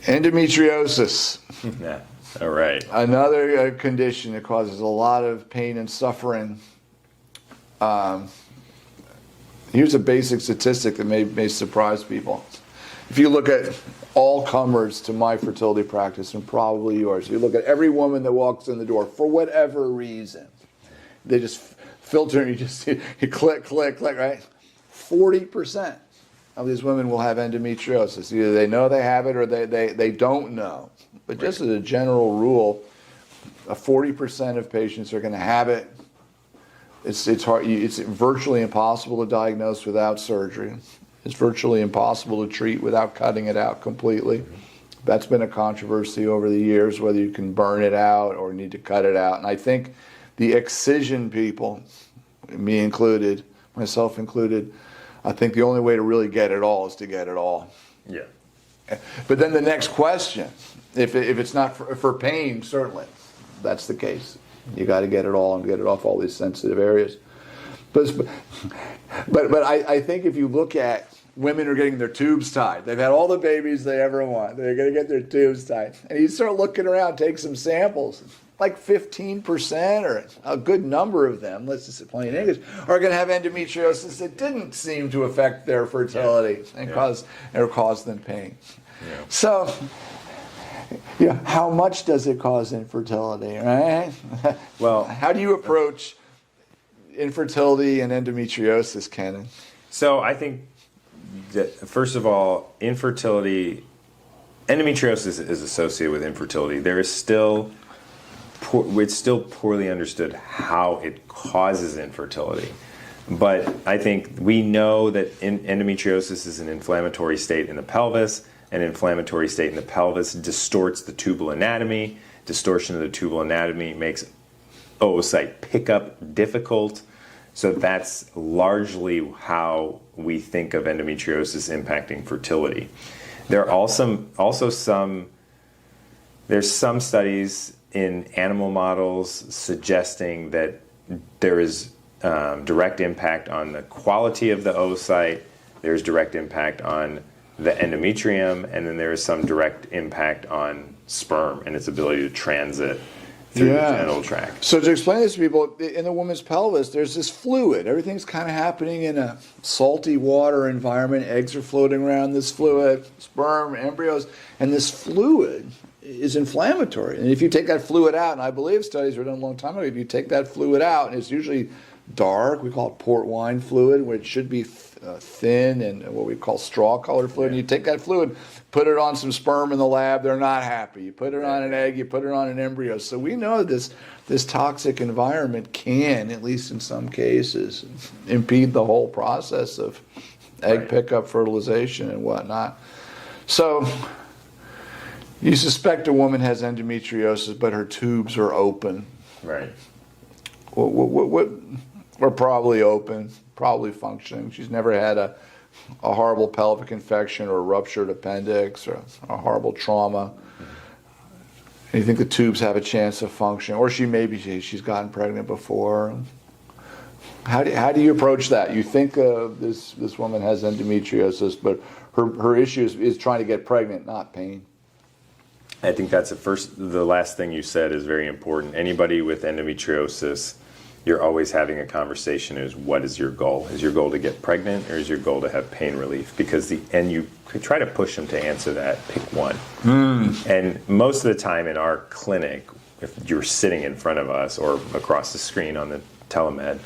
Endometriosis. Yeah. All right. Another condition that causes a lot of pain and suffering. Here's a basic statistic that may surprise people. If you look at all comers to my fertility practice, and probably yours, you look at every woman that walks in the door for whatever reason, they just filter and you click, right? 40% of these women will have endometriosis. Either they know they have it or they don't know. But just as a general rule, 40% of patients are going to have it. It's hard. It's virtually impossible to diagnose without surgery. It's virtually impossible to treat without cutting it out completely. That's been a controversy over the years, whether you can burn it out or need to cut it out. And I think the excision people, me included, myself included, I think the only way to really get it all is to get it all. Yeah. But then the next question, if it's not for pain, certainly, that's the case. You got to get it all and get it off all these sensitive areas. But I think if you look at women who are getting their tubes tied, they've had all the babies they ever want. They're going to get their tubes tied. And you start looking around, take some samples. Like 15% or a good number of them, let's just say plain English, are going to have endometriosis that didn't seem to affect their fertility and cause them pain. Yeah. So, how much does it cause infertility, right? Well, how do you approach infertility and endometriosis, Ken? So I think that, first of all, endometriosis is associated with infertility. There is still it's still poorly understood how it causes infertility. But I think we know that endometriosis is an inflammatory state in the pelvis. An inflammatory state in the pelvis distorts the tubal anatomy. Distortion of the tubal anatomy makes oocyte pickup difficult. So that's largely how we think of endometriosis impacting fertility. There are also some studies in animal models suggesting that there is direct impact on the quality of the oocyte, there's direct impact on the endometrium, and then there is some direct impact on sperm and its ability to transit through the genital tract. So to explain this to people, in the woman's pelvis, there's this fluid. Everything's kind of happening in a salty water environment. Eggs are floating around this fluid, sperm, embryos, and this fluid is inflammatory. And if you take that fluid out, and I believe studies were done a long time ago, if you take that fluid out, and it's usually dark, we call it port wine fluid, where it should be thin and what we call straw-colored fluid. And you take that fluid, put it on some sperm in the lab, they're not happy. You put it on an egg, you put it on an embryo. So we know this toxic environment can, at least in some cases, impede the whole process of egg pickup, fertilization, and whatnot. So you suspect a woman has endometriosis, but her tubes are open. Right. Or probably open, probably functioning. She's never had a horrible pelvic infection or a ruptured appendix or a horrible trauma. And you think the tubes have a chance of functioning, or she's gotten pregnant before. How do you approach that? You think this woman has endometriosis, but her issue is trying to get pregnant, not pain. I think that's the last thing you said is very important. Anybody with endometriosis, you're always having a conversation is, what is your goal? Is your goal to get pregnant, or is your goal to have pain relief? And you could try to push them to answer that, pick one. And most of the time in our clinic, if you're sitting in front of us or across the screen on the telemed,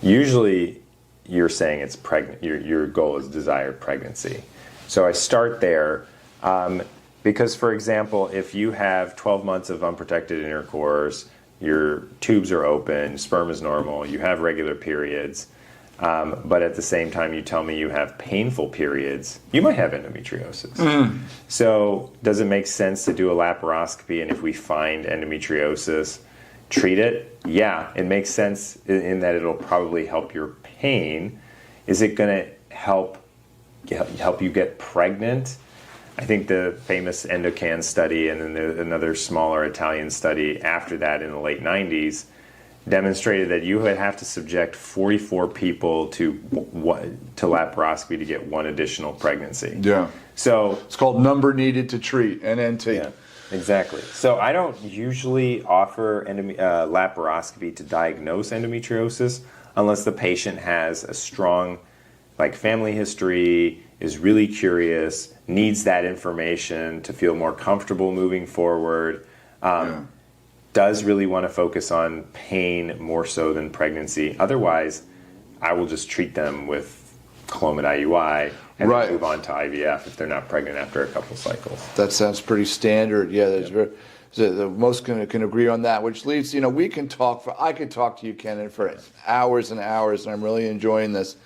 usually you're saying it's pregnant. Your goal is desired pregnancy. So I start there. Because, for example, if you have 12 months of unprotected intercourse, your tubes are open, sperm is normal, you have regular periods, but at the same time you tell me you have painful periods, you might have endometriosis. So does it make sense to do a laparoscopy, and if we find endometriosis, treat it? Yeah, it makes sense in that it'll probably help your pain. Is it going to help you get pregnant? I think the famous Endocan study and then another smaller Italian study after that in the late 90s demonstrated that you would have to subject 44 people to laparoscopy to get one additional pregnancy. Yeah. So It's called number needed to treat, NNT. yeah, exactly. So I don't usually offer laparoscopy to diagnose endometriosis unless the patient has a strong, like, family history, is really curious, needs that information to feel more comfortable moving forward, does really want to focus on pain more so than pregnancy. Otherwise, I will just treat them with Clomid IUI and then move on to IVF if they're not pregnant after a couple cycles. That sounds pretty standard. Yeah, that's very. The most can agree on that, which leads, we can talk I could talk to you, Ken, for hours and hours, and I'm really enjoying this.